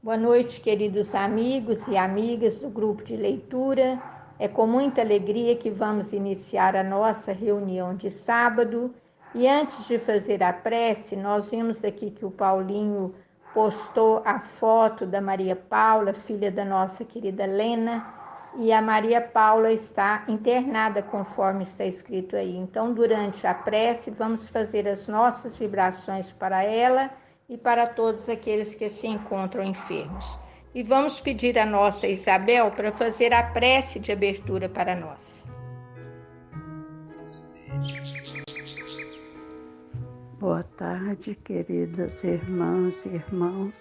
Boa noite, queridos amigos e amigas do grupo de leitura. É com muita alegria que vamos iniciar a nossa reunião de sábado. E antes de fazer a prece, nós vimos aqui que o Paulinho postou a foto da Maria Paula, filha da nossa querida Lena, e a Maria Paula está internada, conforme está escrito aí. Então, durante a prece, vamos fazer as nossas vibrações para ela e para todos aqueles que se encontram enfermos. E vamos pedir a nossa Isabel para fazer a prece de abertura para nós. Boa tarde, queridas irmãs e irmãos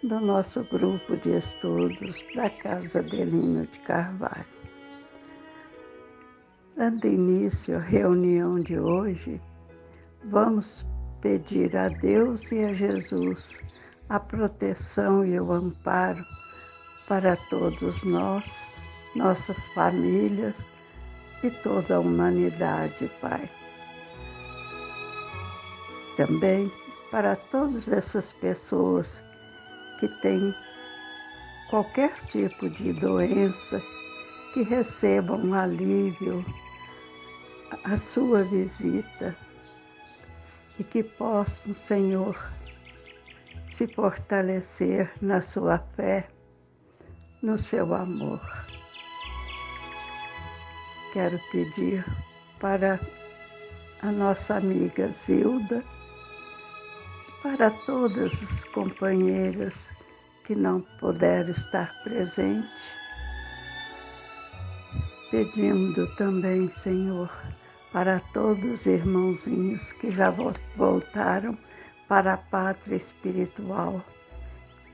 do nosso grupo de estudos da Casa Adelino de Carvalho. Dando início à reunião de hoje, vamos pedir a Deus e a Jesus a proteção e o amparo para todos nós, nossas famílias e toda a humanidade, Pai. Também para todas essas pessoas que têm qualquer tipo de doença, que recebam um alívio, a sua visita e que possam, Senhor, se fortalecer na sua fé, no seu amor. Quero pedir para a nossa amiga Zilda, para todas as companheiras que não puderam estar presentes, pedindo também, Senhor, para todos os irmãozinhos que já voltaram para a pátria espiritual,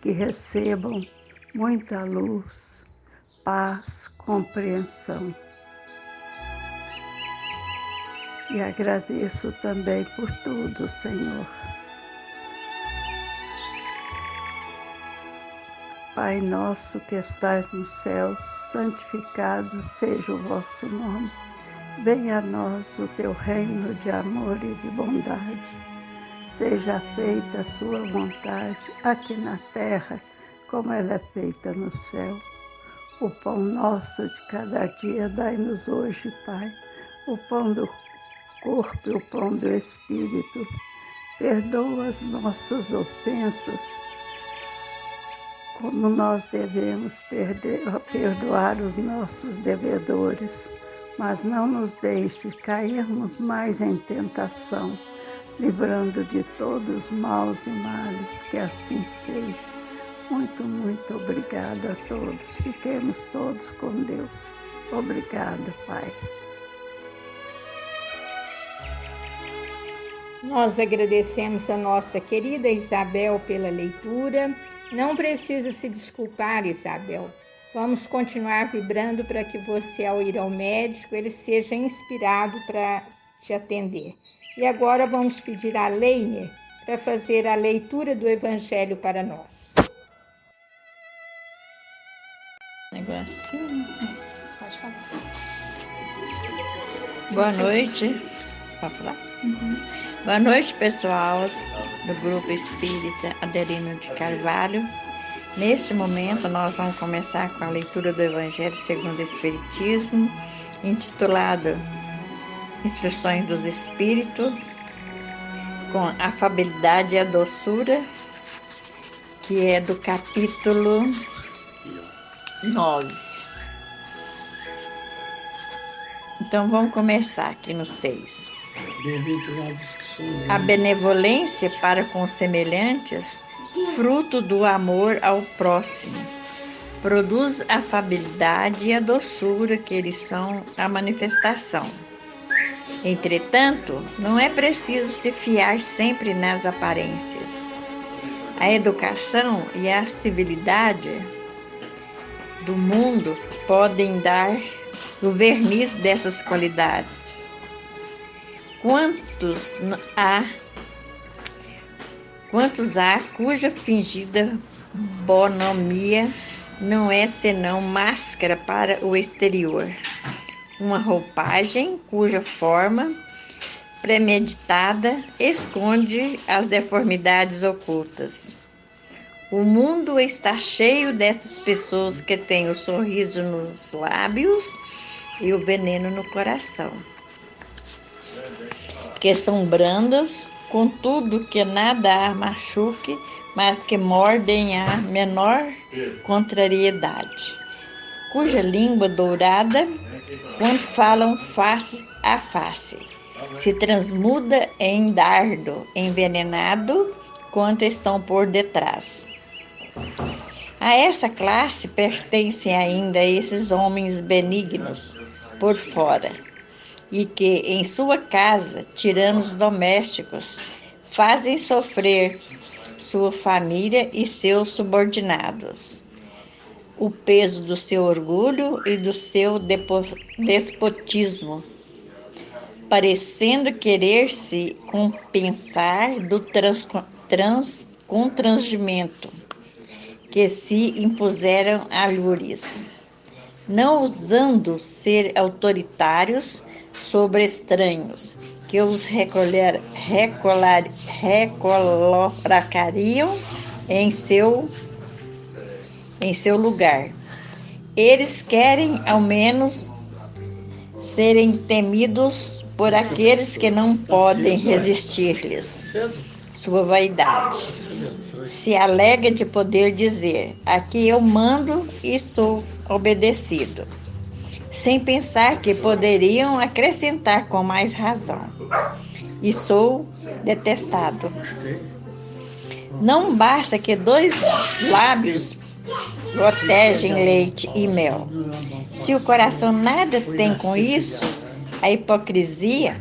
que recebam muita luz, paz, compreensão. E agradeço também por tudo, Senhor. Pai nosso que estais no céu, santificado seja o vosso nome. Venha a nós o teu reino de amor e de bondade. Seja feita a sua vontade, aqui na terra, como ela é feita no céu. O pão nosso de cada dia dai-nos hoje, Pai. O pão do corpo e o pão do Espírito. Perdoa as nossas ofensas, como nós devemos perdoar os nossos devedores. Mas não nos deixe cairmos mais em tentação, livrando de todos os maus e males, que assim seja. Muito, muito obrigada a todos. Fiquemos todos com Deus. Obrigada, Pai. Nós agradecemos a nossa querida Isabel pela leitura. Não precisa se desculpar, Isabel. Vamos continuar vibrando para que você, ao ir ao médico, ele seja inspirado para te atender. E agora vamos pedir a Leiner para fazer a leitura do Evangelho para nós. Negocinho. Pode falar. Boa noite. Pode falar? Boa noite, pessoal do Grupo Espírita Adelino de Carvalho. Neste momento, nós vamos começar com a leitura do Evangelho segundo o Espiritismo, intitulado Instruções dos Espíritos, com a afabilidade e a doçura, que é do capítulo 9. Então, vamos começar aqui no 6. A benevolência para com os semelhantes, fruto do amor ao próximo, produz a afabilidade e a doçura, que eles são a manifestação. Entretanto, não é preciso se fiar sempre nas aparências. A educação e a civilidade do mundo podem dar o verniz dessas qualidades. Quantos há cuja fingida bonomia não é senão máscara para o exterior, uma roupagem cuja forma premeditada esconde as deformidades ocultas. O mundo está cheio dessas pessoas que têm o sorriso nos lábios e o veneno no coração, que são brandas, contudo que nada a machuque, mas que mordem a menor contrariedade, cuja língua dourada, quando falam face a face, se transmuda em dardo envenenado quando estão por detrás. A essa classe pertencem ainda esses homens benignos por fora, e que em sua casa, tiranos domésticos, fazem sofrer sua família e seus subordinados, o peso do seu orgulho e do seu despotismo, parecendo querer se compensar do constrangimento que se impuseram a lures, não ousando ser autoritários sobre estranhos, que os recolocariam em seu lugar. Eles querem, ao menos, serem temidos por aqueles que não podem resistir-lhes. Sua vaidade se alega de poder dizer: aqui eu mando e sou obedecido, sem pensar que poderiam acrescentar com mais razão: e sou detestado. Não basta que 2 lábios gotejem leite e mel. Se o coração nada tem com isso, a hipocrisia,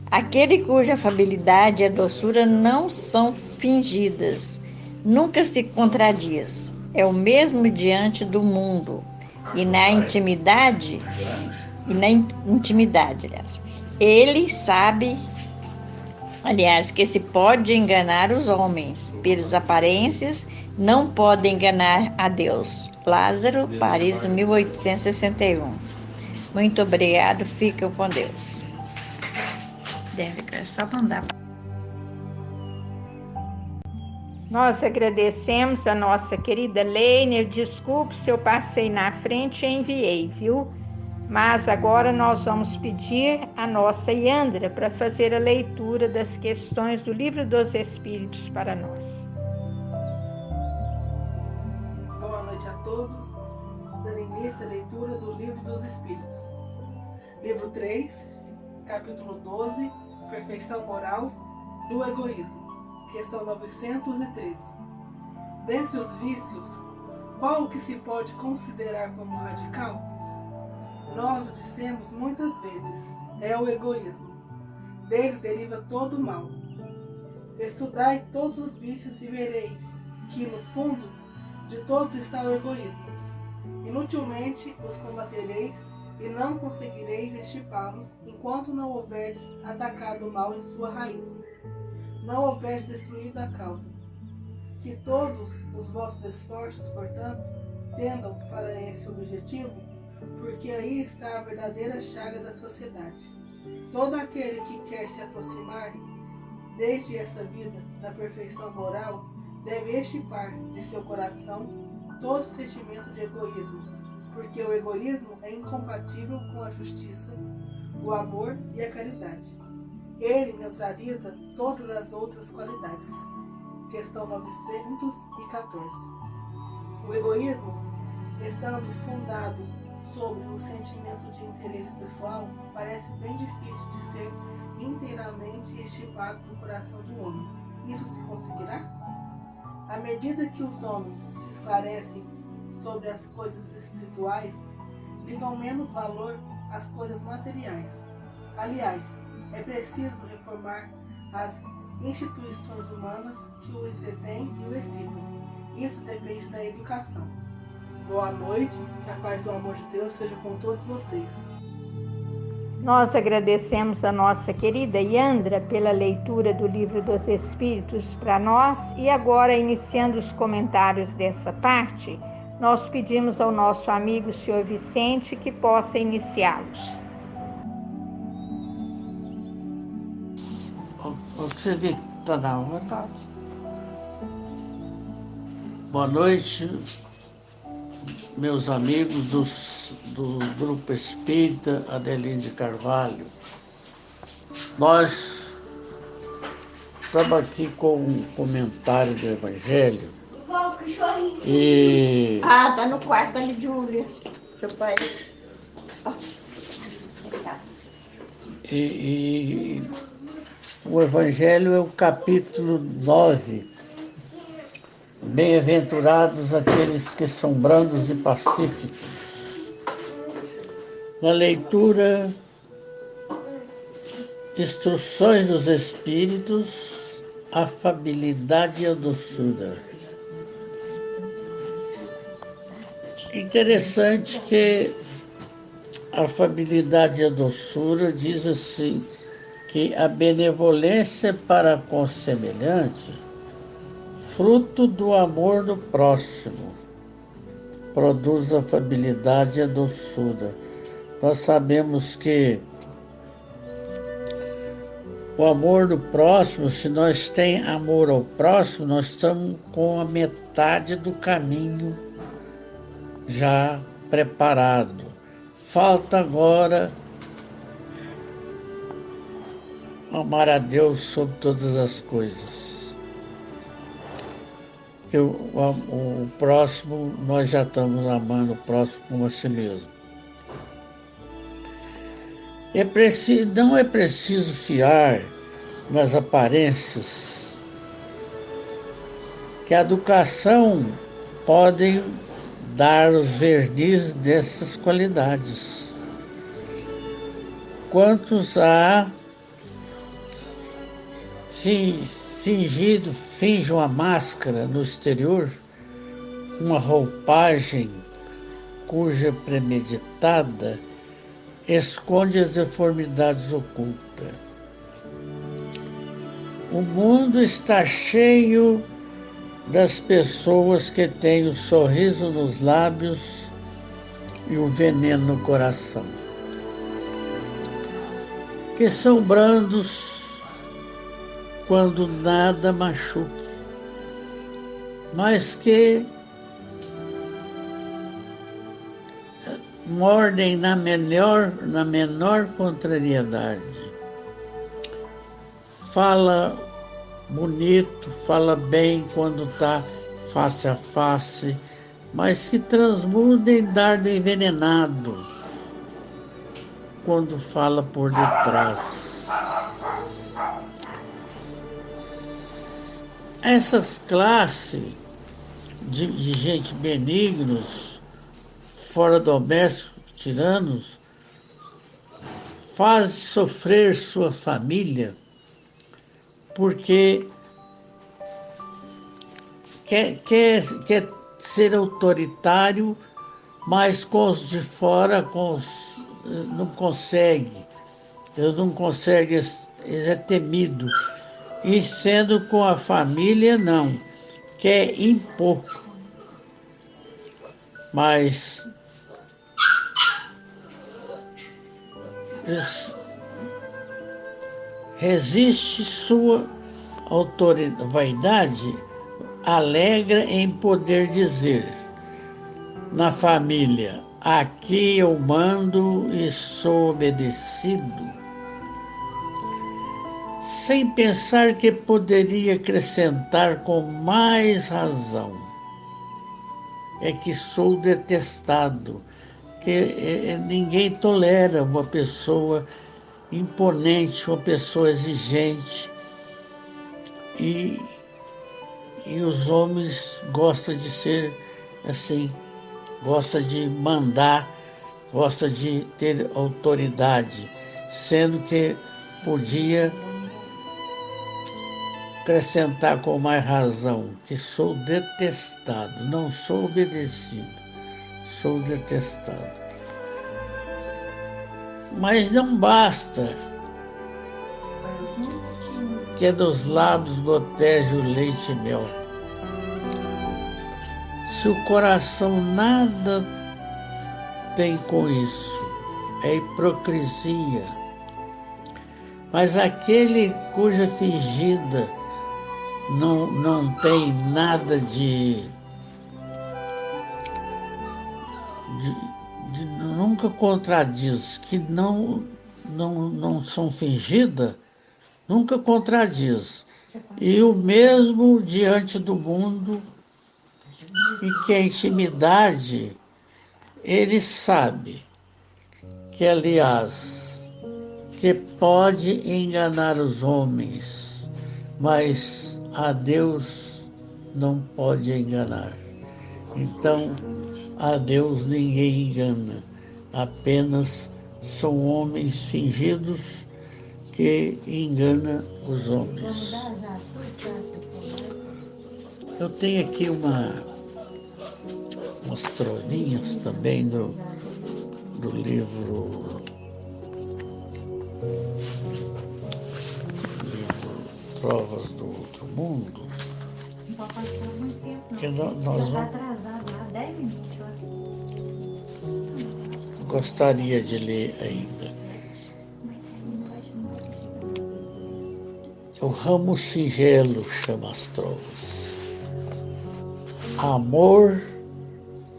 aquele cuja afabilidade e a doçura não são fingidas, nunca se contradiz, é o mesmo diante do mundo e na intimidade, aliás. Ele sabe, aliás, que se pode enganar os homens pelas aparências, não pode enganar a Deus. Lázaro, Paris, 1861. Muito obrigado, fica com Deus. É só mandar. Nós agradecemos a nossa querida Leiner. Desculpe se eu passei na frente e enviei, viu? Mas agora nós vamos pedir a nossa Yandra para fazer a leitura das questões do Livro dos Espíritos para nós. Boa noite a todos. Dando início à leitura do Livro dos Espíritos. Livro 3, capítulo 12, Perfeição Moral do Egoísmo. Questão 913. Dentre os vícios, qual o que se pode considerar como radical? Nós o dissemos muitas vezes, é o egoísmo. Dele deriva todo o mal. Estudai todos os vícios e vereis que, no fundo, de todos está o egoísmo. Inutilmente os combatereis e não conseguireis extirpá-los enquanto não houverdes atacado o mal em sua raiz, não houverdes destruído a causa. Que todos os vossos esforços, portanto, tendam para esse objetivo, porque aí está a verdadeira chaga da sociedade. Todo aquele que quer se aproximar, desde essa vida, da perfeição moral, deve extirpar de seu coração todo sentimento de egoísmo, porque o egoísmo é incompatível com a justiça, o amor e a caridade. Ele neutraliza todas as outras qualidades. Questão 914. O egoísmo, estando fundado sobre o sentimento de interesse pessoal, parece bem difícil de ser inteiramente extirpado do coração do homem. Isso se conseguirá? À medida que os homens se esclarecem sobre as coisas espirituais, ligam menos valor às coisas materiais. Aliás, é preciso reformar as instituições humanas que o entretêm e o excitam. Isso depende da educação. Boa noite, que a paz e o amor de Deus seja com todos vocês. Nós agradecemos a nossa querida Yandra pela leitura do Livro dos Espíritos para nós e agora, iniciando os comentários dessa parte, nós pedimos ao nosso amigo Sr. Vicente que possa iniciá-los. Você vê toda hora. Boa noite, meus amigos do Grupo Espírita Adeline de Carvalho. Nós estamos aqui com um comentário do Evangelho. E... tá no quarto ali, Júlia. Seu pai. E o Evangelho é o capítulo 9. Bem-aventurados aqueles que são brandos e pacíficos. Na leitura, instruções dos Espíritos, afabilidade e a doçura. Interessante que a afabilidade e a doçura diz assim, que a benevolência para com o semelhante, fruto do amor do próximo, produz a afabilidade e a doçura. Nós sabemos que o amor do próximo, se nós temos amor ao próximo, nós estamos com a metade do caminho já preparado. Falta agora amar a Deus sobre todas as coisas. Porque o próximo, nós já estamos amando o próximo como a si mesmo. Não é preciso fiar nas aparências, que a educação pode dar os verniz dessas qualidades. Quantos há fingem uma máscara no exterior, uma roupagem cuja premeditada esconde as deformidades ocultas. O mundo está cheio das pessoas que têm o sorriso nos lábios e o veneno no coração, que são brandos quando nada machuque, mas que mordem na menor contrariedade. Fala bonito, fala bem quando está face a face, mas que transmuda em dardo envenenado quando fala por detrás. Essas classes de gente benignos, fora domésticos, tiranos, faz sofrer sua família porque quer ser autoritário, mas com os de fora não consegue. Deus não consegue, ele é temido. E sendo com a família, não. Quer impor. Mas resiste sua autoridade, vaidade, alegra em poder dizer na família: aqui eu mando e sou obedecido, sem pensar que poderia acrescentar com mais razão: é que sou detestado, que ninguém tolera uma pessoa imponente, uma pessoa exigente, e os homens gostam de ser assim, gostam de mandar, gostam de ter autoridade, sendo que podia acrescentar com mais razão que sou detestado, não sou obedecido, sou detestado. Mas não basta que dos lábios goteje o leite e mel. Se o coração nada tem com isso, é hipocrisia. Mas aquele cuja fingida não tem nada de nunca contradiz, que não são fingidas, nunca contradiz. E o mesmo diante do mundo, e que a intimidade, ele sabe que, aliás, que pode enganar os homens, mas a Deus não pode enganar. Então, a Deus ninguém engana, apenas são homens fingidos que enganam os homens. Eu tenho aqui umas trovinhas também do livro Trovas do Outro Mundo. Não pode passar muito tempo, não. Que nós já está atrasado lá, 10 minutos. Gostaria de ler ainda. O ramo singelo chama as trovas. Amor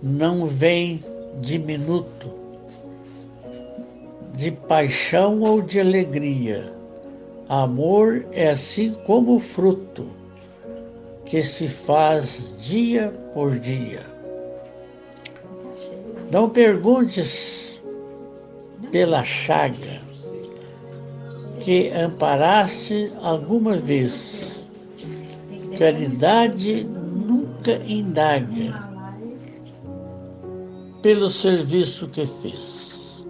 não vem diminuto, de paixão ou de alegria. Amor é assim como o fruto, que se faz dia por dia. Não perguntes pela chaga que amparaste alguma vez. Caridade nunca indaga pelo serviço que fez.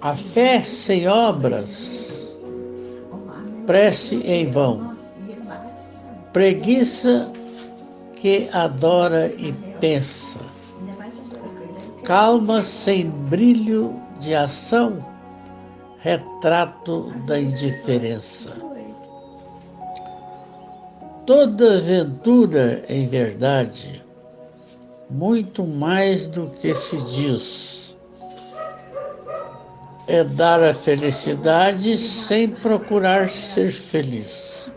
A fé sem obras, prece em vão. Preguiça que adora e pensa. Calma sem brilho de ação, retrato da indiferença. Toda aventura, em verdade, muito mais do que se diz, é dar a felicidade sem procurar ser feliz.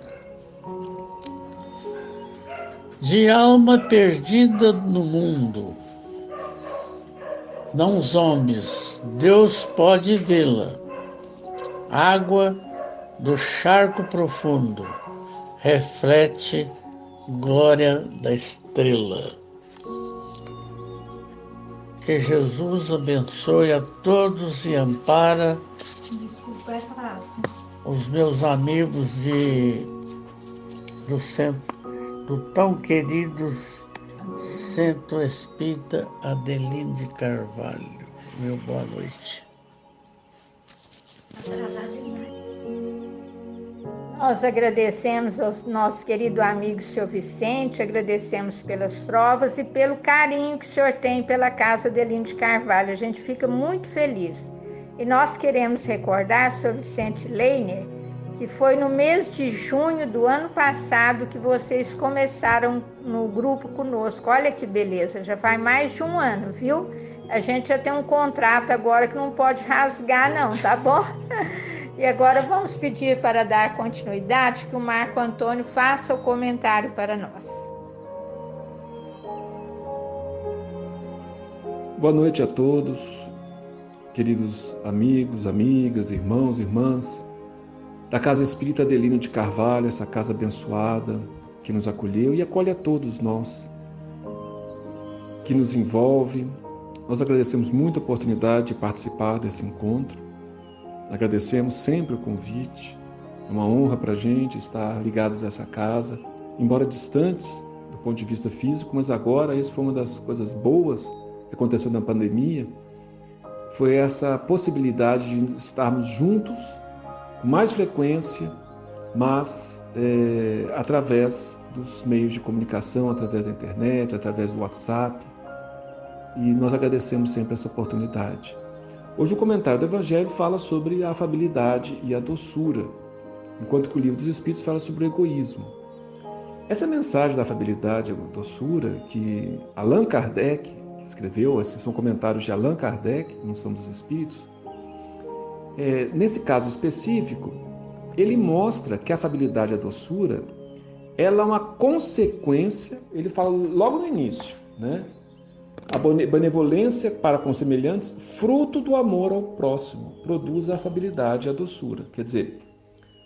De alma perdida no mundo, não zombes, Deus pode vê-la. Água do charco profundo reflete glória da estrela. Que Jesus abençoe a todos e ampara os meus amigos do tão queridos Centro Espírita Adelino de Carvalho. Meu boa noite. Nós agradecemos ao nosso querido amigo Sr. Vicente, agradecemos pelas trovas e pelo carinho que o senhor tem pela Casa Adelino de Carvalho. A gente fica muito feliz. E nós queremos recordar, Sr. Vicente Leiner, que foi no mês de junho do ano passado que vocês começaram no grupo conosco. Olha que beleza, já faz mais de um ano, viu? A gente já tem um contrato agora que não pode rasgar não, tá bom? E agora vamos pedir para dar continuidade que o Marco Antônio faça o comentário para nós. Boa noite a todos, queridos amigos, amigas, irmãos, irmãs da Casa Espírita Adelino de Carvalho, essa casa abençoada que nos acolheu e acolhe a todos nós, que nos envolve. Nós agradecemos muito a oportunidade de participar desse encontro. Agradecemos sempre o convite. É uma honra para a gente estar ligados a essa casa, embora distantes do ponto de vista físico, mas agora isso foi uma das coisas boas que aconteceu na pandemia, foi essa possibilidade de estarmos juntos com mais frequência, mas através dos meios de comunicação, através da internet, através do WhatsApp. E nós agradecemos sempre essa oportunidade. Hoje o comentário do Evangelho fala sobre a afabilidade e a doçura, enquanto que o Livro dos Espíritos fala sobre o egoísmo. Essa mensagem da afabilidade e a doçura que Allan Kardec escreveu, esses são comentários de Allan Kardec, não são dos Espíritos, nesse caso específico, ele mostra que a afabilidade e a doçura, ela é uma consequência, ele fala logo no início, né? A benevolência para com semelhantes, fruto do amor ao próximo, produz a afabilidade e a doçura. Quer dizer,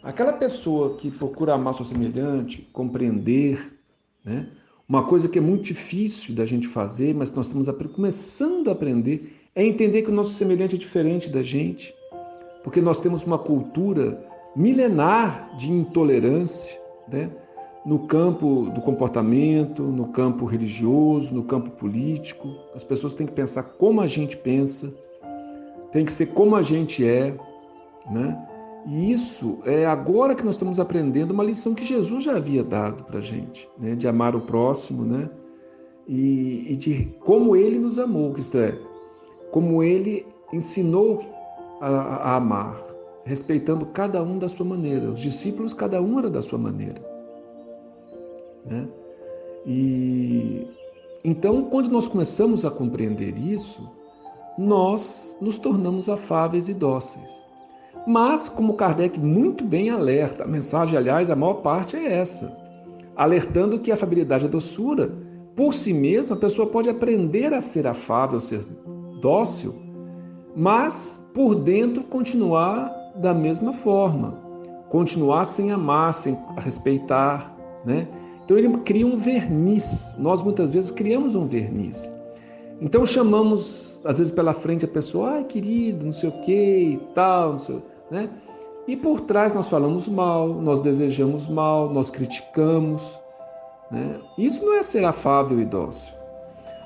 aquela pessoa que procura amar seu semelhante, compreender, né? Uma coisa que é muito difícil da gente fazer, mas nós estamos começando a aprender, é entender que o nosso semelhante é diferente da gente, porque nós temos uma cultura milenar de intolerância, né? No campo do comportamento, no campo religioso, no campo político. As pessoas têm que pensar como a gente pensa, tem que ser como a gente é, né? E isso é agora que nós estamos aprendendo uma lição que Jesus já havia dado para a gente, né? De amar o próximo, né? E de como Ele nos amou, isto é, como Ele ensinou a amar, respeitando cada um da sua maneira. Os discípulos, cada um era da sua maneira, né? E então, quando nós começamos a compreender isso, nós nos tornamos afáveis e dóceis. Mas, como Kardec muito bem alerta, a mensagem, aliás, a maior parte é essa, alertando que a afabilidade e a doçura, por si mesma, a pessoa pode aprender a ser afável, ser dócil, mas, por dentro, continuar da mesma forma, continuar sem amar, sem respeitar, né? Então, ele cria um verniz. Nós, muitas vezes, criamos um verniz. Então, chamamos, às vezes, pela frente a pessoa, ai, querido, não sei o quê e tal, não sei, né? E por trás nós falamos mal, nós desejamos mal, nós criticamos, né? Isso não é ser afável e dócil.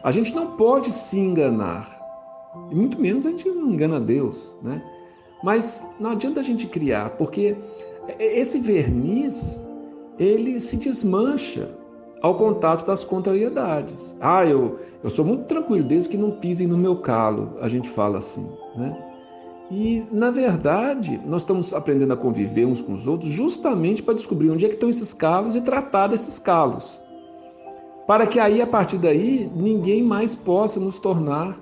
A gente não pode se enganar, e muito menos a gente não engana Deus, né? Mas não adianta a gente criar, porque esse verniz, ele se desmancha ao contato das contrariedades. Eu sou muito tranquilo, desde que não pisem no meu calo, a gente fala assim, né? E, na verdade, nós estamos aprendendo a conviver uns com os outros justamente para descobrir onde é que estão esses calos e tratar desses calos. Para que aí, a partir daí, ninguém mais possa nos tornar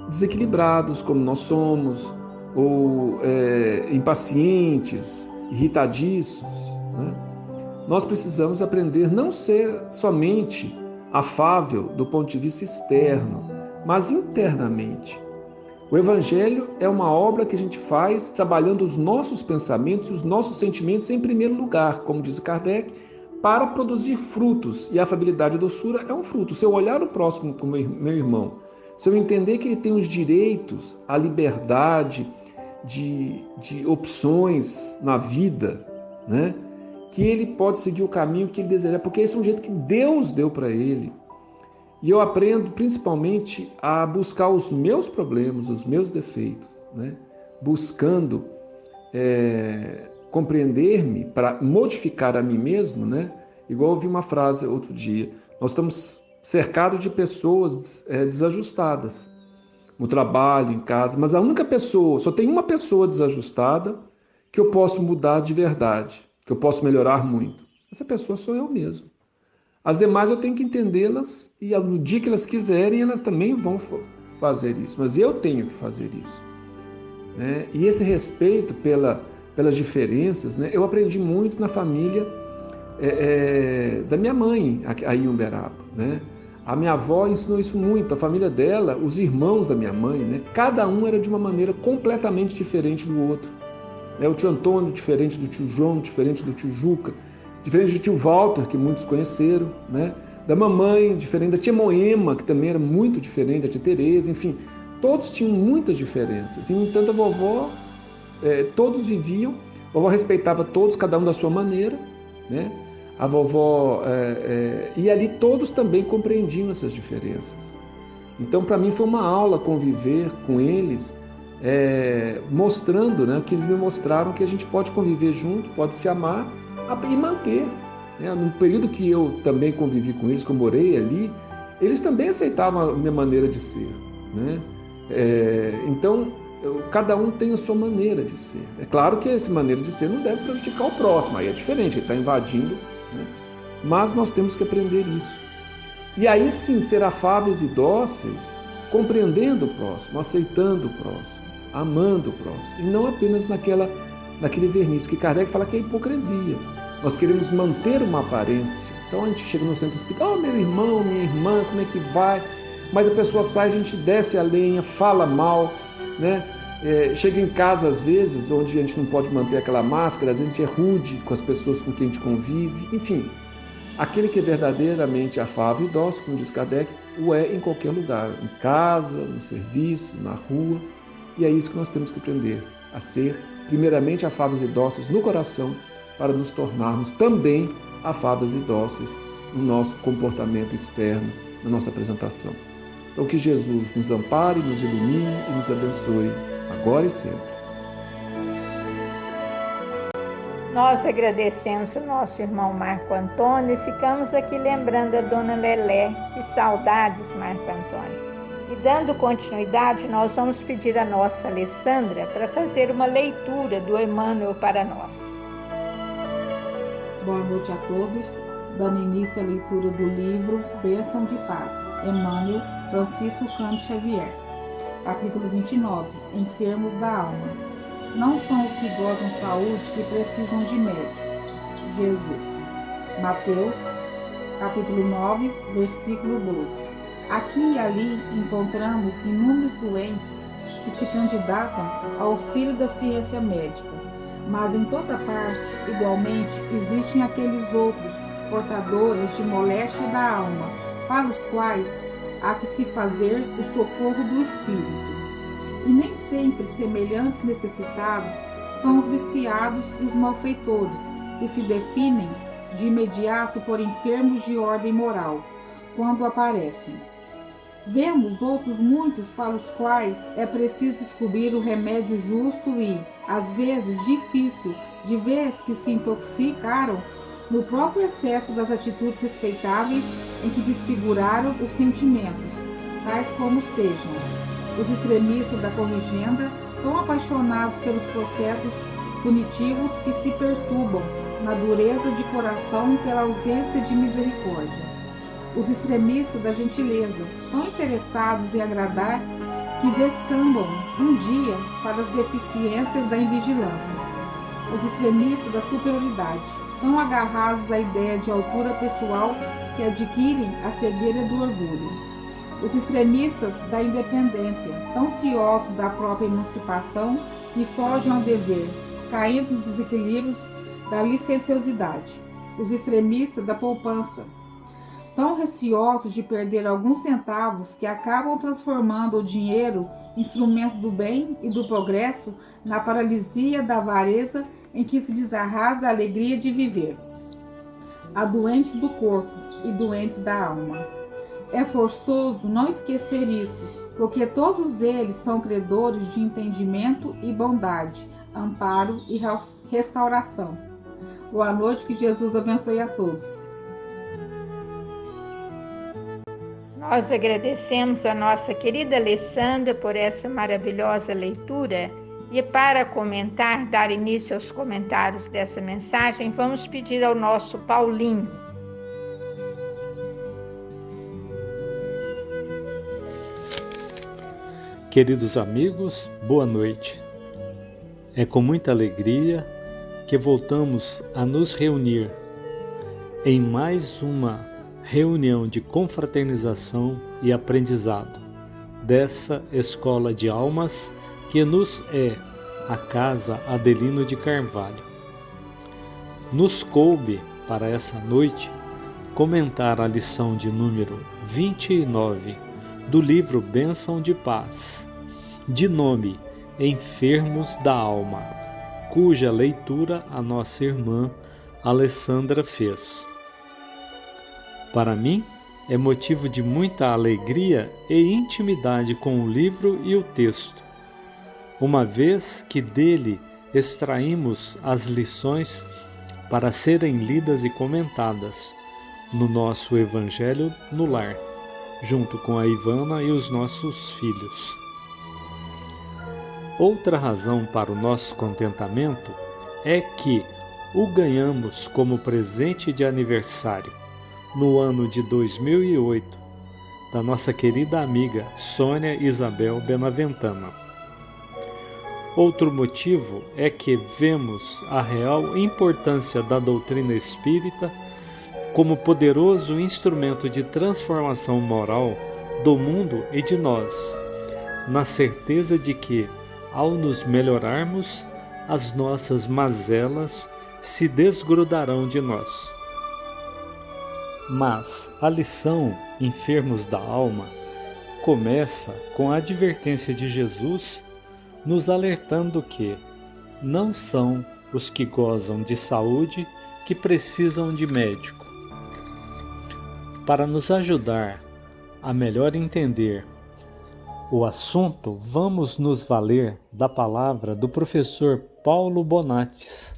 desequilibrados como nós somos, ou impacientes, irritadiços, né? Nós precisamos aprender não ser somente afável do ponto de vista externo, mas internamente. O Evangelho é uma obra que a gente faz trabalhando os nossos pensamentos, os nossos sentimentos em primeiro lugar, como diz Kardec, para produzir frutos. E a afabilidade e a doçura é um fruto. Se eu olhar o próximo como meu irmão, se eu entender que ele tem os direitos, a liberdade de opções na vida, né? Que ele pode seguir o caminho que ele desejar, porque esse é um jeito que Deus deu para ele. E eu aprendo principalmente a buscar os meus problemas, os meus defeitos, né? Buscando compreender-me para modificar a mim mesmo, né? Igual eu ouvi uma frase outro dia, nós estamos cercados de pessoas desajustadas, no trabalho, em casa, mas a única pessoa, só tem uma pessoa desajustada que eu posso mudar de verdade, que eu posso melhorar muito. Essa pessoa sou eu mesmo. As demais eu tenho que entendê-las e no dia que elas quiserem, elas também vão fazer isso. Mas eu tenho que fazer isso, né? E esse respeito pelas diferenças, né? Eu aprendi muito na família da minha mãe, aí em Uberaba, né? A minha avó ensinou isso muito. A família dela, os irmãos da minha mãe, né? Cada um era de uma maneira completamente diferente do outro. O tio Antônio diferente do tio João, diferente do tio Juca, diferente do tio Walter, que muitos conheceram, né? Da mamãe, diferente da tia Moema, que também era muito diferente da tia Tereza, enfim, todos tinham muitas diferenças. E, no entanto, a vovó, todos viviam, a vovó respeitava todos, cada um da sua maneira, né? A vovó, e ali todos também compreendiam essas diferenças. Então, para mim, foi uma aula conviver com eles, mostrando, né, que eles me mostraram que a gente pode conviver junto, pode se amar e manter. Né? No período que eu também convivi com eles, que eu morei ali, eles também aceitavam a minha maneira de ser. Né? Então, cada um tem a sua maneira de ser. É claro que essa maneira de ser não deve prejudicar o próximo, aí é diferente, ele está invadindo. Né? Mas nós temos que aprender isso. E aí sim, ser afáveis e dóceis, compreendendo o próximo, aceitando o próximo, amando o próximo, e não apenas naquele verniz, que Kardec fala que é hipocrisia. Nós queremos manter uma aparência. Então a gente chega no centro espírita, meu irmão, minha irmã, como é que vai? mas a pessoa sai, a gente desce a lenha, fala mal, né? Chega em casa às vezes, onde a gente não pode manter aquela máscara, a gente é rude com as pessoas com quem a gente convive, enfim. Aquele que é verdadeiramente afável e dócil, como diz Kardec, o é em qualquer lugar, em casa, no serviço, na rua, e é isso que nós temos que aprender, a ser primeiramente afáveis e dóceis no coração, para nos tornarmos também afáveis e dóceis no nosso comportamento externo, na nossa apresentação. Então que Jesus nos ampare, nos ilumine e nos abençoe, agora e sempre. Nós agradecemos o nosso irmão Marco Antônio e ficamos aqui lembrando a Dona Lelé. Que saudades, Marco Antônio. E dando continuidade, nós vamos pedir a nossa Alessandra para fazer uma leitura do Emmanuel para nós. Boa noite a todos. Dando início à leitura do livro Bênção de Paz, Emmanuel, Francisco Cândido Xavier. Capítulo 29. Enfermos da alma. Não são os que gozam saúde que precisam de médico. Jesus. Mateus, capítulo 9, versículo 12. Aqui e ali encontramos inúmeros doentes que se candidatam ao auxílio da ciência médica, mas em toda parte, igualmente, existem aqueles outros portadores de moléstia da alma, para os quais há que se fazer o socorro do espírito. E nem sempre semelhantes necessitados são os viciados e os malfeitores, que se definem de imediato por enfermos de ordem moral, quando aparecem. Vemos outros muitos para os quais é preciso descobrir o remédio justo e, às vezes, difícil, de vez que se intoxicaram no próprio excesso das atitudes respeitáveis em que desfiguraram os sentimentos, tais como sejam os extremistas da corrigenda, tão apaixonados pelos processos punitivos que se perturbam na dureza de coração pela ausência de misericórdia. Os extremistas da gentileza, tão interessados em agradar, que descambam um dia para as deficiências da invigilância. Os extremistas da superioridade, tão agarrados à ideia de altura pessoal que adquirem a cegueira do orgulho. Os extremistas da independência, tão ciosos da própria emancipação, que fogem ao dever, caindo nos desequilíbrios da licenciosidade. Os extremistas da poupança, tão receosos de perder alguns centavos que acabam transformando o dinheiro, instrumento do bem e do progresso, na paralisia da avareza em que se desarrasa a alegria de viver. Há doentes do corpo e doentes da alma. É forçoso não esquecer isso, porque todos eles são credores de entendimento e bondade, amparo e restauração. Boa noite, que Jesus abençoe a todos. Nós agradecemos a nossa querida Alessandra por essa maravilhosa leitura e para comentar, dar início aos comentários dessa mensagem, vamos pedir ao nosso Paulinho. Queridos amigos, boa noite. É com muita alegria que voltamos a nos reunir em mais uma reunião de confraternização e aprendizado dessa escola de almas que nos é a Casa Adelino de Carvalho. Nos coube para essa noite comentar a lição de número 29 do livro Bênção de Paz, de nome Enfermos da Alma, cuja leitura a nossa irmã Alessandra fez. Para mim, é motivo de muita alegria e intimidade com o livro e o texto, uma vez que dele extraímos as lições para serem lidas e comentadas no nosso Evangelho no Lar, junto com a Ivana e os nossos filhos. Outra razão para o nosso contentamento é que o ganhamos como presente de aniversário no ano de 2008 da nossa querida amiga Sônia Isabel Benaventana. Outro motivo é que vemos a real importância da doutrina espírita como poderoso instrumento de transformação moral do mundo e de nós, na certeza de que, ao nos melhorarmos, as nossas mazelas se desgrudarão de nós. Mas a lição Enfermos da Alma começa com a advertência de Jesus nos alertando que não são os que gozam de saúde que precisam de médico. Para nos ajudar a melhor entender o assunto, vamos nos valer da palavra do professor Paulo Bonatis,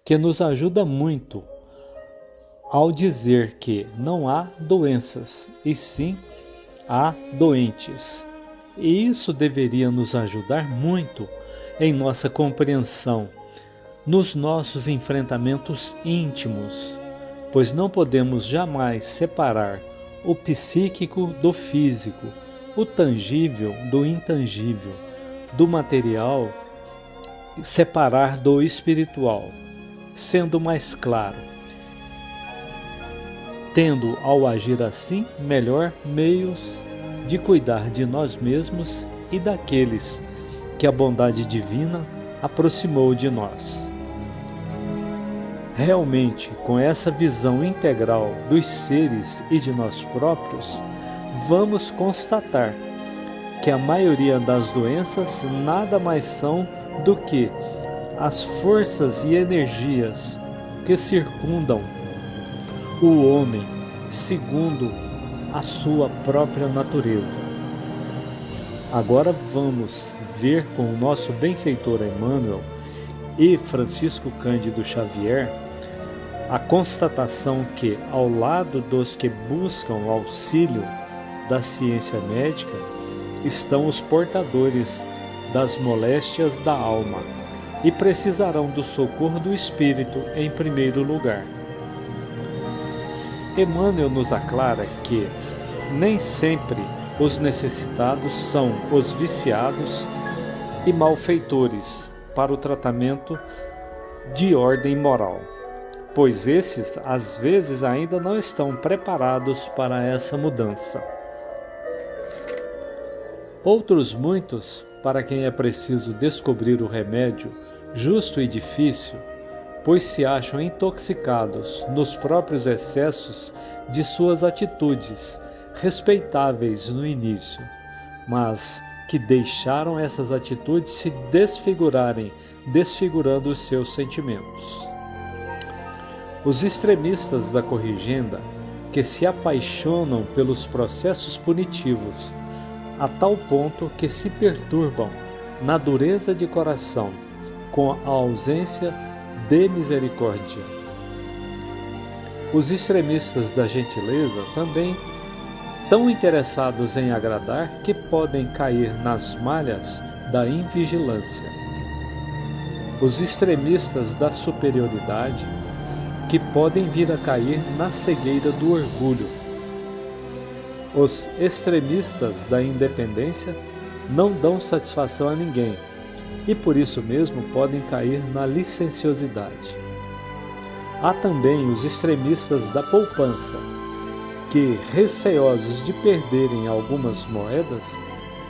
que nos ajuda muito ao dizer que não há doenças, e sim há doentes. E isso deveria nos ajudar muito em nossa compreensão, nos nossos enfrentamentos íntimos, pois não podemos jamais separar o psíquico do físico, o tangível do intangível, do material, separar do espiritual, sendo mais claro, tendo ao agir assim melhor meios de cuidar de nós mesmos e daqueles que a bondade divina aproximou de nós. Realmente, com essa visão integral dos seres e de nós próprios, vamos constatar que a maioria das doenças nada mais são do que as forças e energias que circundam o homem segundo a sua própria natureza. Agora vamos ver com o nosso benfeitor Emmanuel e Francisco Cândido Xavier a constatação que, ao lado dos que buscam o auxílio da ciência médica, estão os portadores das moléstias da alma e precisarão do socorro do espírito em primeiro lugar. Emmanuel nos aclara que nem sempre os necessitados são os viciados e malfeitores para o tratamento de ordem moral, pois esses às vezes ainda não estão preparados para essa mudança. Outros muitos, para quem é preciso descobrir o remédio justo e difícil, pois se acham intoxicados nos próprios excessos de suas atitudes, respeitáveis no início, mas que deixaram essas atitudes se desfigurarem, desfigurando os seus sentimentos. Os extremistas da corrigenda, que se apaixonam pelos processos punitivos, a tal ponto que se perturbam na dureza de coração, com a ausência de misericórdia. Os extremistas da gentileza também tão interessados em agradar que podem cair nas malhas da invigilância. Os extremistas da superioridade que podem vir a cair na cegueira do orgulho. Os extremistas da independência não dão satisfação a ninguém e por isso mesmo podem cair na licenciosidade. Há também os extremistas da poupança, que, receosos de perderem algumas moedas,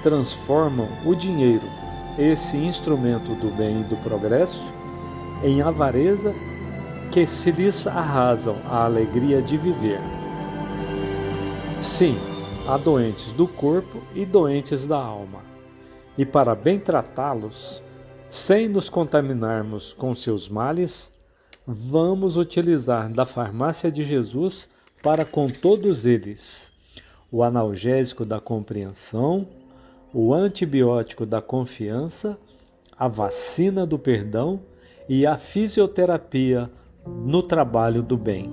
transformam o dinheiro, esse instrumento do bem e do progresso, em avareza que se lhes arrasam a alegria de viver. Sim, há doentes do corpo e doentes da alma. E para bem tratá-los, sem nos contaminarmos com seus males, vamos utilizar da farmácia de Jesus para com todos eles o analgésico da compreensão, o antibiótico da confiança, a vacina do perdão e a fisioterapia no trabalho do bem.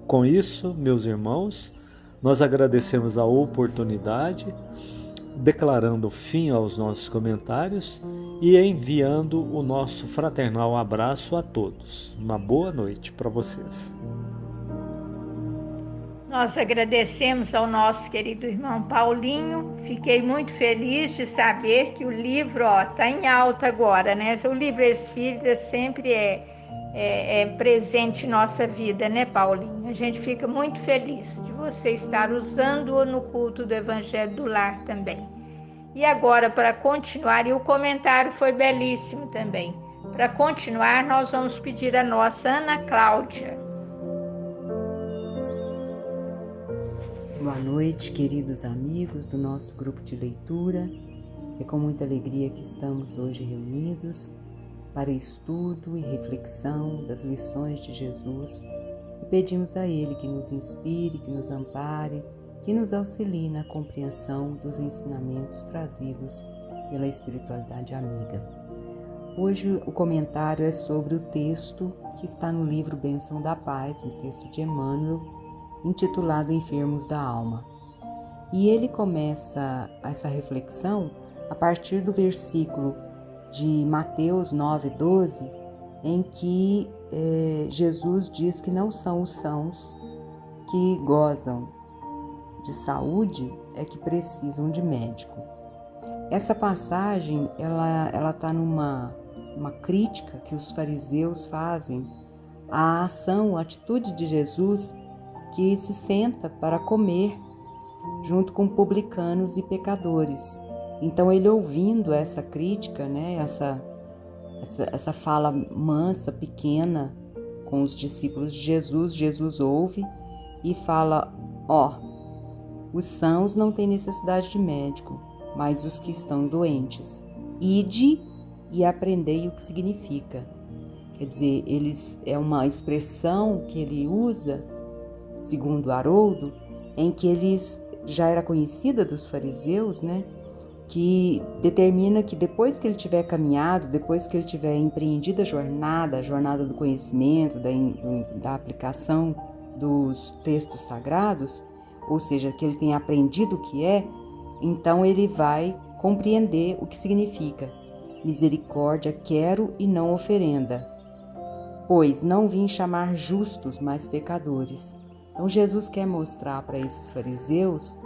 Com isso, meus irmãos, nós agradecemos a oportunidade, declarando fim aos nossos comentários e enviando o nosso fraternal abraço a todos. Uma boa noite para vocês. Nós agradecemos ao nosso querido irmão Paulinho. Fiquei muito feliz de saber que o livro está em alta agora, né? O livro espírita sempre presente em nossa vida, né, Paulinho? A gente fica muito feliz de você estar usando-o no culto do Evangelho do Lar também. E agora, para continuar, e o comentário foi belíssimo também. Para continuar, nós vamos pedir a nossa Ana Cláudia. Boa noite, queridos amigos do nosso grupo de leitura. É com muita alegria que estamos hoje reunidos para estudo e reflexão das lições de Jesus e pedimos a Ele que nos inspire, que nos ampare, que nos auxilie na compreensão dos ensinamentos trazidos pela espiritualidade amiga. Hoje o comentário é sobre o texto que está no livro Bênção da Paz, um texto de Emmanuel, intitulado Enfermos da Alma. E ele começa essa reflexão a partir do versículo de Mateus 9:12, em que Jesus diz que não são os sãos que gozam de saúde é que precisam de médico. Essa passagem ela está numa crítica que os fariseus fazem à ação, à atitude de Jesus, que se senta para comer junto com publicanos e pecadores. Então ele, ouvindo essa crítica, né, essa fala mansa, pequena com os discípulos de Jesus, Jesus ouve e fala: os sãos não têm necessidade de médico, mas os que estão doentes. Ide e aprendei o que significa. Quer dizer, é uma expressão que ele usa, segundo Haroldo, em que eles já era conhecida dos fariseus, né? Que determina que depois que ele tiver caminhado, depois que ele tiver empreendido a jornada do conhecimento, da aplicação dos textos sagrados, ou seja, que ele tenha aprendido o que é, então ele vai compreender o que significa: misericórdia quero e não oferenda, pois não vim chamar justos, mas pecadores. Então Jesus quer mostrar para esses fariseus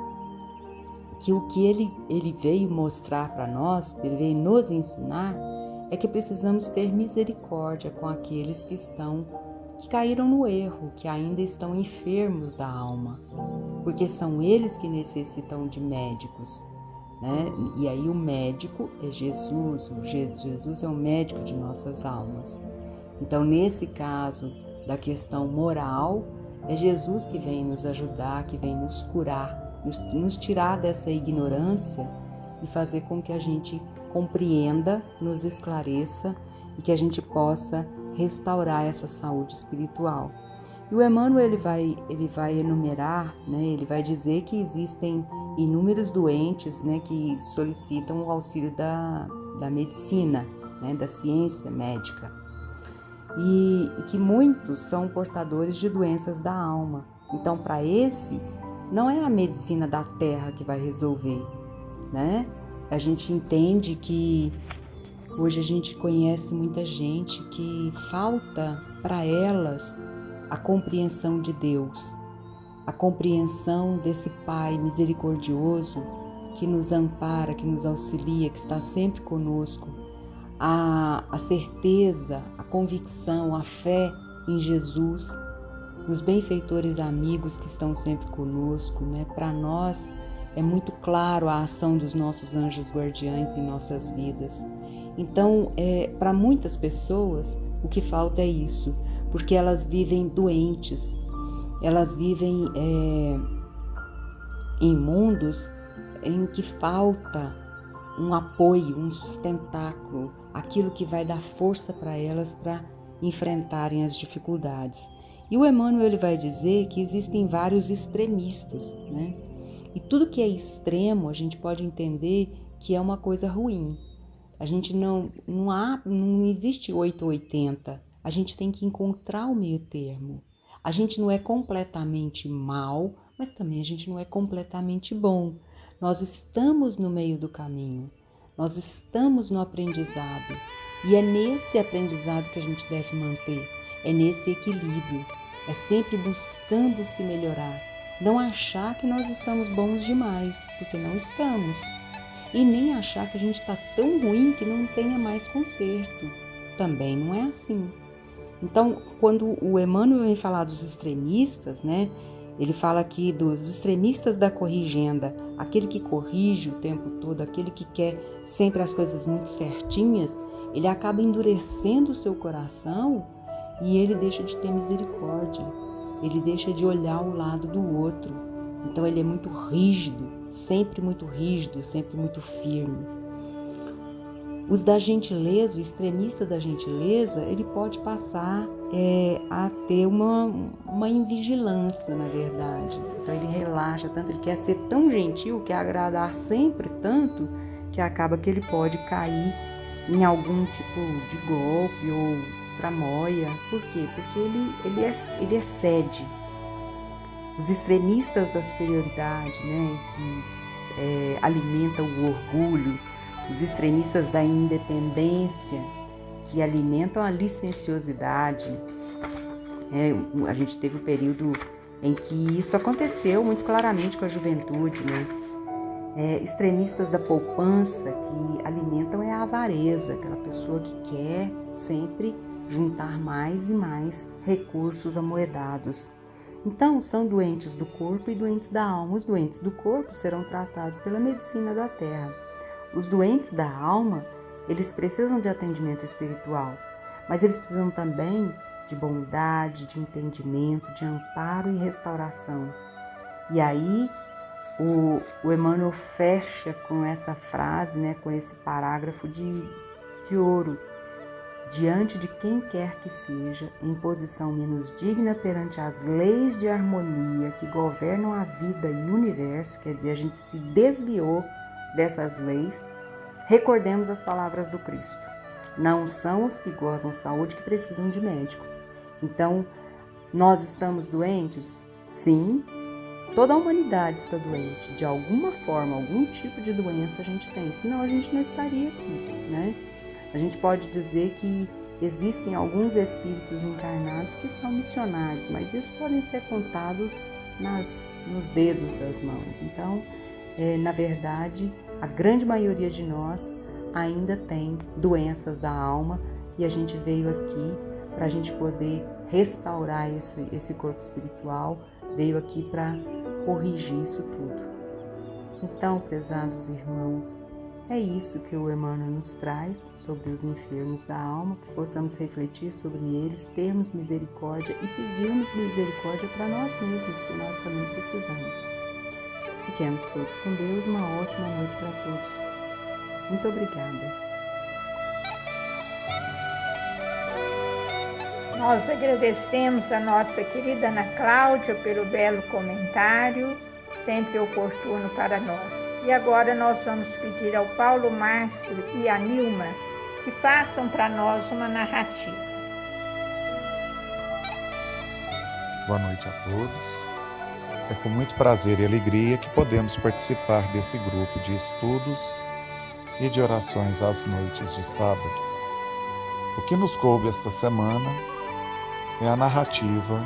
que o que ele veio mostrar para nós, ele veio nos ensinar, é que precisamos ter misericórdia com aqueles que caíram no erro, que ainda estão enfermos da alma, porque são eles que necessitam de médicos, né? E aí o médico é Jesus, Jesus é o médico de nossas almas. Então, nesse caso da questão moral, é Jesus que vem nos ajudar, que vem nos curar, nos tirar dessa ignorância e fazer com que a gente compreenda, nos esclareça e que a gente possa restaurar essa saúde espiritual. E o Emmanuel ele vai enumerar, né, ele vai dizer que existem inúmeros doentes, né, que solicitam o auxílio da medicina, né, da ciência médica, e que muitos são portadores de doenças da alma. Então, para esses, não é a medicina da terra que vai resolver, né? A gente entende que hoje a gente conhece muita gente que falta para elas a compreensão de Deus, a compreensão desse Pai misericordioso que nos ampara, que nos auxilia, que está sempre conosco, a certeza, a convicção, a fé em Jesus, nos benfeitores amigos que estão sempre conosco, né? Para nós é muito claro a ação dos nossos anjos guardiães em nossas vidas. Então, para muitas pessoas, o que falta é isso, porque elas vivem doentes, elas vivem em mundos em que falta um apoio, um sustentáculo, aquilo que vai dar força para elas para enfrentarem as dificuldades. E o Emmanuel ele vai dizer que existem vários extremistas, né? E tudo que é extremo a gente pode entender que é uma coisa ruim. A gente não existe 8 ou 80. A gente tem que encontrar o meio termo. A gente não é completamente mal, mas também a gente não é completamente bom. Nós estamos no meio do caminho. Nós estamos no aprendizado. E é nesse aprendizado que a gente deve manter. É nesse equilíbrio. É sempre buscando se melhorar. Não achar que nós estamos bons demais, porque não estamos. E nem achar que a gente está tão ruim que não tenha mais conserto. Também não é assim. Então, quando o Emmanuel vem falar dos extremistas, né, ele fala aqui dos extremistas da corrigenda, aquele que corrige o tempo todo, aquele que quer sempre as coisas muito certinhas, ele acaba endurecendo o seu coração e ele deixa de ter misericórdia, ele deixa de olhar o lado do outro. Então ele é muito rígido, sempre muito firme. Os da gentileza, o extremista da gentileza, ele pode passar a ter uma invigilância, na verdade. Então ele relaxa tanto, ele quer ser tão gentil, quer agradar sempre tanto, que acaba que ele pode cair em algum tipo de golpe ou tramóia. Por quê? Porque ele excede. Os extremistas da superioridade, né, que alimentam o orgulho, os extremistas da independência, que alimentam a licenciosidade. A gente teve um período em que isso aconteceu muito claramente com a juventude, né? Extremistas da poupança, que alimentam a avareza, aquela pessoa que quer sempre juntar mais e mais recursos amoedados. Então, são doentes do corpo e doentes da alma. Os doentes do corpo serão tratados pela medicina da terra. Os doentes da alma, eles precisam de atendimento espiritual, mas eles precisam também de bondade, de entendimento, de amparo e restauração. E aí, o Emmanuel fecha com essa frase, né, com esse parágrafo de ouro. Diante de quem quer que seja, em posição menos digna perante as leis de harmonia que governam a vida e o universo, quer dizer, a gente se desviou dessas leis, recordemos as palavras do Cristo. Não são os que gozam saúde que precisam de médico. Então, nós estamos doentes? Sim, toda a humanidade está doente. De alguma forma, algum tipo de doença a gente tem, senão a gente não estaria aqui, né? A gente pode dizer que existem alguns espíritos encarnados que são missionários, mas isso podem ser contados nos dedos das mãos. Então, na verdade, a grande maioria de nós ainda tem doenças da alma e a gente veio aqui para a gente poder restaurar esse corpo espiritual, veio aqui para corrigir isso tudo. Então, prezados irmãos, é isso que o Emmanuel nos traz sobre os enfermos da alma, que possamos refletir sobre eles, termos misericórdia e pedirmos misericórdia para nós mesmos, que nós também precisamos. Fiquemos todos com Deus, uma ótima noite para todos. Muito obrigada. Nós agradecemos a nossa querida Ana Cláudia pelo belo comentário, sempre oportuno para nós. E agora nós vamos pedir ao Paulo Márcio e a Nilma que façam para nós uma narrativa. Boa noite a todos. É com muito prazer e alegria que podemos participar desse grupo de estudos e de orações às noites de sábado. O que nos coube esta semana é a narrativa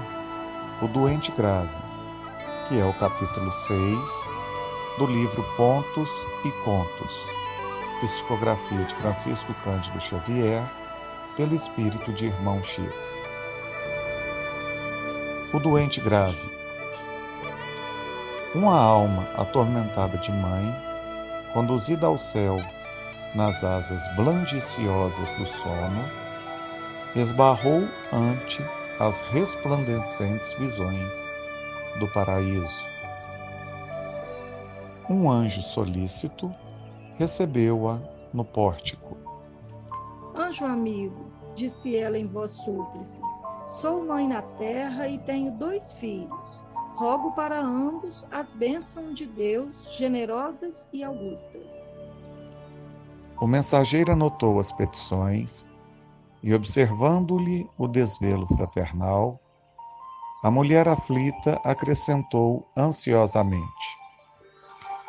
O Doente Grave, que é o capítulo 6 do livro Pontos e Contos, psicografia de Francisco Cândido Xavier, pelo espírito de Irmão X. O doente grave. Uma alma atormentada de mãe, conduzida ao céu nas asas blandiciosas do sono, esbarrou ante as resplandecentes visões do paraíso. Um anjo solícito recebeu-a no pórtico. Anjo amigo, disse ela em voz súplice, sou mãe na terra e tenho 2 filhos. Rogo para ambos as bênçãos de Deus, generosas e augustas. O mensageiro anotou as petições e, observando-lhe o desvelo fraternal, a mulher aflita acrescentou ansiosamente: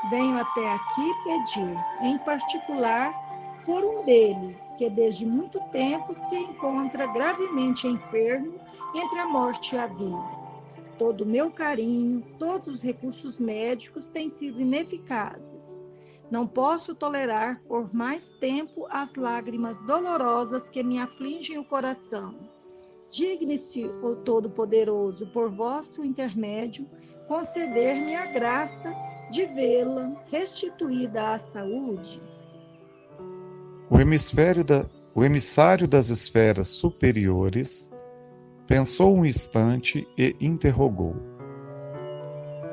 Venho até aqui pedir, em particular, por um deles, que desde muito tempo se encontra gravemente enfermo entre a morte e a vida. Todo o meu carinho, todos os recursos médicos têm sido ineficazes. Não posso tolerar por mais tempo as lágrimas dolorosas que me afligem o coração. digne-se o Todo-Poderoso, por vosso intermédio, conceder-me a graça de vê-la restituída à saúde. O emissário das esferas superiores pensou um instante e interrogou: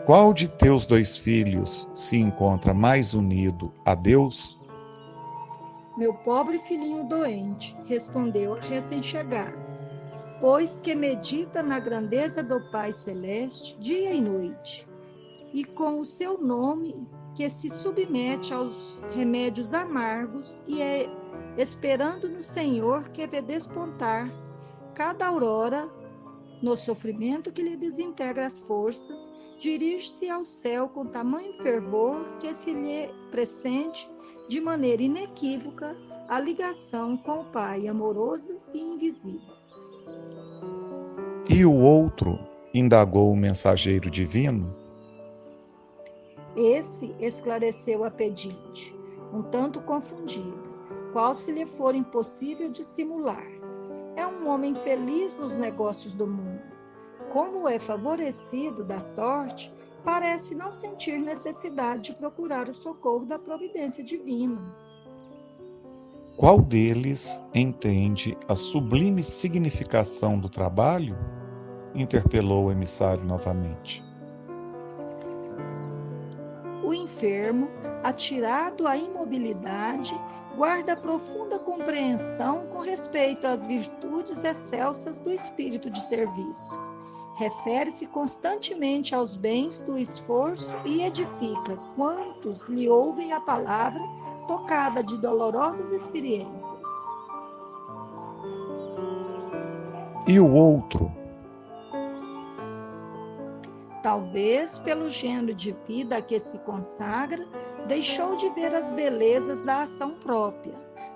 qual de teus 2 filhos se encontra mais unido a Deus? Meu pobre filhinho doente, respondeu a recém-chegada, pois que medita na grandeza do Pai Celeste dia e noite, e com o seu nome que se submete aos remédios amargos e é esperando no Senhor que vê despontar cada aurora no sofrimento que lhe desintegra as forças, dirige-se ao céu com tamanho fervor que se lhe pressente de maneira inequívoca a ligação com o Pai amoroso e invisível. E o outro? Indagou o mensageiro divino. Esse esclareceu a pedinte, um tanto confundida, qual se lhe for impossível dissimular. É um homem feliz nos negócios do mundo. Como é favorecido da sorte, parece não sentir necessidade de procurar o socorro da providência divina. Qual deles entende a sublime significação do trabalho? Interpelou o emissário novamente. O enfermo, atirado à imobilidade, guarda profunda compreensão com respeito às virtudes excelsas do espírito de serviço. Refere-se constantemente aos bens do esforço e edifica quantos lhe ouvem a palavra tocada de dolorosas experiências. E o outro? Talvez pelo gênero de vida a que se consagra, deixou de ver as belezas da ação própria,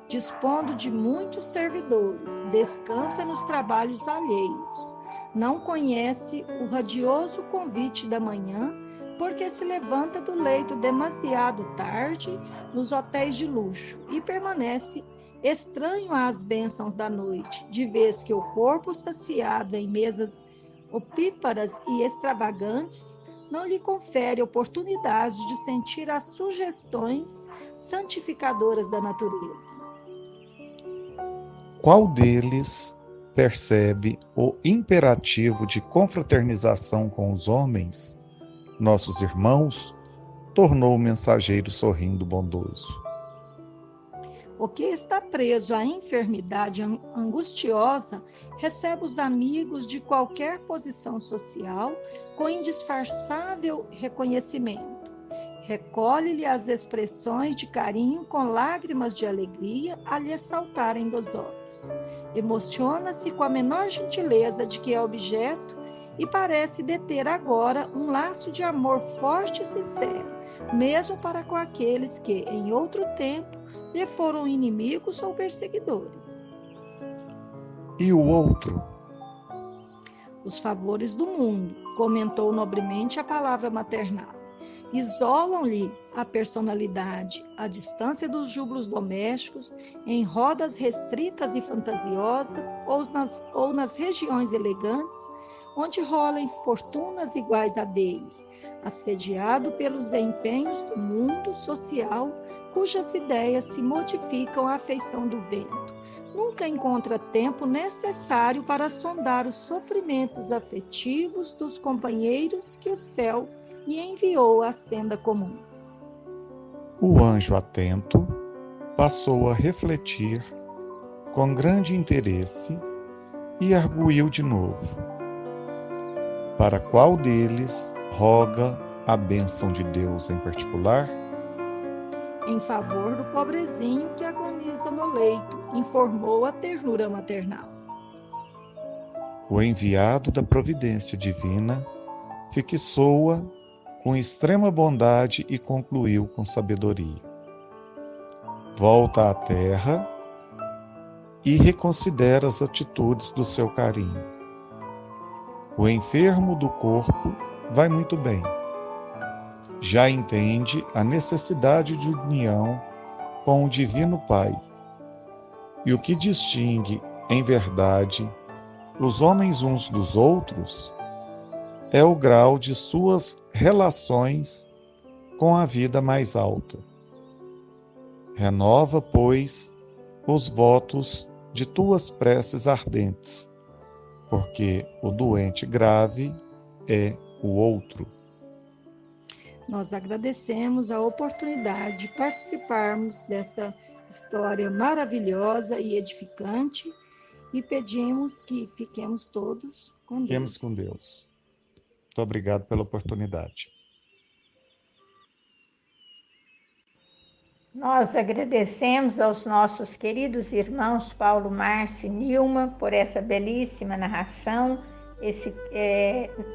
dispondo de muitos servidores, descansa nos trabalhos alheios, não conhece o radioso convite da manhã, porque se levanta do leito demasiado tarde nos hotéis de luxo e permanece estranho às bênçãos da noite, de vez que o corpo saciado em mesas opíparas e extravagantes não lhe confere oportunidade de sentir as sugestões santificadoras da natureza. Qual deles percebe o imperativo de confraternização com os homens, nossos irmãos? Tornou o mensageiro sorrindo bondoso. O que está preso à enfermidade angustiosa recebe os amigos de qualquer posição social com indisfarçável reconhecimento. Recolhe-lhe as expressões de carinho com lágrimas de alegria a lhe saltarem dos olhos. Emociona-se com a menor gentileza de que é objeto e parece deter agora um laço de amor forte e sincero, mesmo para com aqueles que, em outro tempo, lhe foram inimigos ou perseguidores. E o outro? Os favores do mundo, comentou nobremente a palavra maternal. Isolam-lhe a personalidade, à distância dos júbilos domésticos, em rodas restritas e fantasiosas, ou nas regiões elegantes, onde rolem fortunas iguais a dele, assediado pelos empenhos do mundo social, cujas ideias se modificam à feição do vento. Nunca encontra tempo necessário para sondar os sofrimentos afetivos dos companheiros que o céu lhe enviou à senda comum. O anjo atento passou a refletir com grande interesse e arguiu de novo. Para qual deles roga a bênção de Deus em particular? Em favor do pobrezinho que agoniza no leito, informou a ternura maternal. O enviado da providência divina fixou-a com extrema bondade e concluiu com sabedoria. Volta à terra e reconsidera as atitudes do seu carinho. O enfermo do corpo vai muito bem. Já entende a necessidade de união com o Divino Pai. E o que distingue, em verdade, os homens uns dos outros é o grau de suas relações com a vida mais alta. Renova, pois, os votos de tuas preces ardentes, porque o doente grave é o outro. Nós agradecemos a oportunidade de participarmos dessa história maravilhosa e edificante e pedimos que fiquemos todos com Deus. Fiquemos com Deus. Muito obrigado pela oportunidade. Nós agradecemos aos nossos queridos irmãos Paulo, Márcio e Nilma por essa belíssima narração,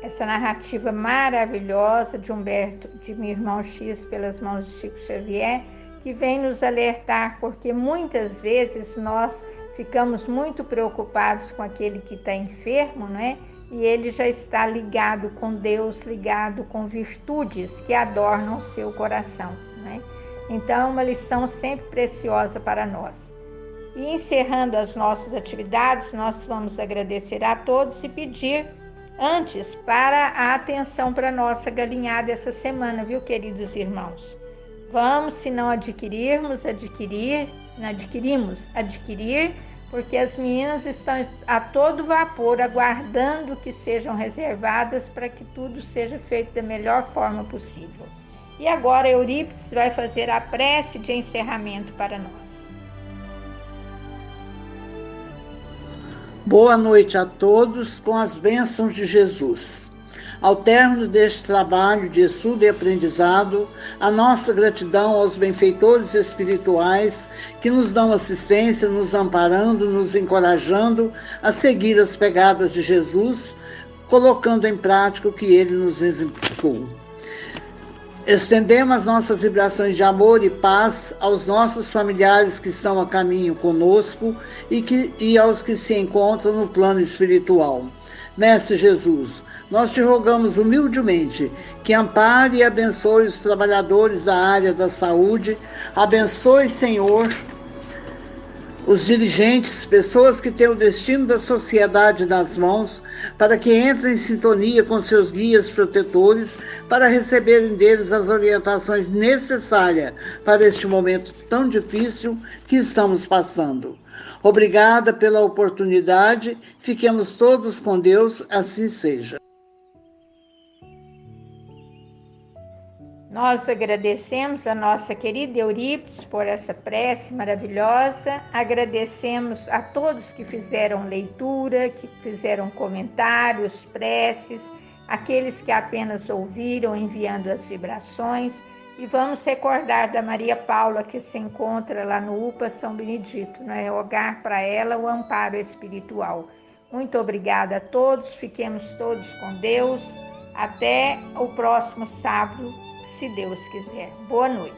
essa narrativa maravilhosa de meu irmão X pelas mãos de Chico Xavier, que vem nos alertar, porque muitas vezes nós ficamos muito preocupados com aquele que está enfermo, não é? E ele já está ligado com Deus, ligado com virtudes que adornam o seu coração, não é? Então, é uma lição sempre preciosa para nós. E encerrando as nossas atividades, nós vamos agradecer a todos e pedir antes para a atenção para a nossa galinhada essa semana, viu, queridos irmãos? Vamos, se não adquirimos, adquirir, porque as meninas estão a todo vapor aguardando que sejam reservadas para que tudo seja feito da melhor forma possível. E agora Eurípides vai fazer a prece de encerramento para nós. Boa noite a todos com as bênçãos de Jesus. Ao término deste trabalho de estudo e aprendizado, a nossa gratidão aos benfeitores espirituais que nos dão assistência, nos amparando, nos encorajando a seguir as pegadas de Jesus, colocando em prática o que ele nos exemplificou. Estendemos as nossas vibrações de amor e paz aos nossos familiares que estão a caminho conosco e aos que se encontram no plano espiritual. Mestre Jesus, nós te rogamos humildemente que ampare e abençoe os trabalhadores da área da saúde, abençoe, Senhor, os dirigentes, pessoas que têm o destino da sociedade nas mãos, para que entrem em sintonia com seus guias protetores, para receberem deles as orientações necessárias para este momento tão difícil que estamos passando. Obrigada pela oportunidade, fiquemos todos com Deus, assim seja. Nós agradecemos a nossa querida Eurípides por essa prece maravilhosa, agradecemos a todos que fizeram leitura, que fizeram comentários, preces, aqueles que apenas ouviram enviando as vibrações, e vamos recordar da Maria Paula que se encontra lá no UPA São Benedito, né? Rogar para ela o amparo espiritual. Muito obrigada a todos, fiquemos todos com Deus, até o próximo sábado, se Deus quiser. Boa noite.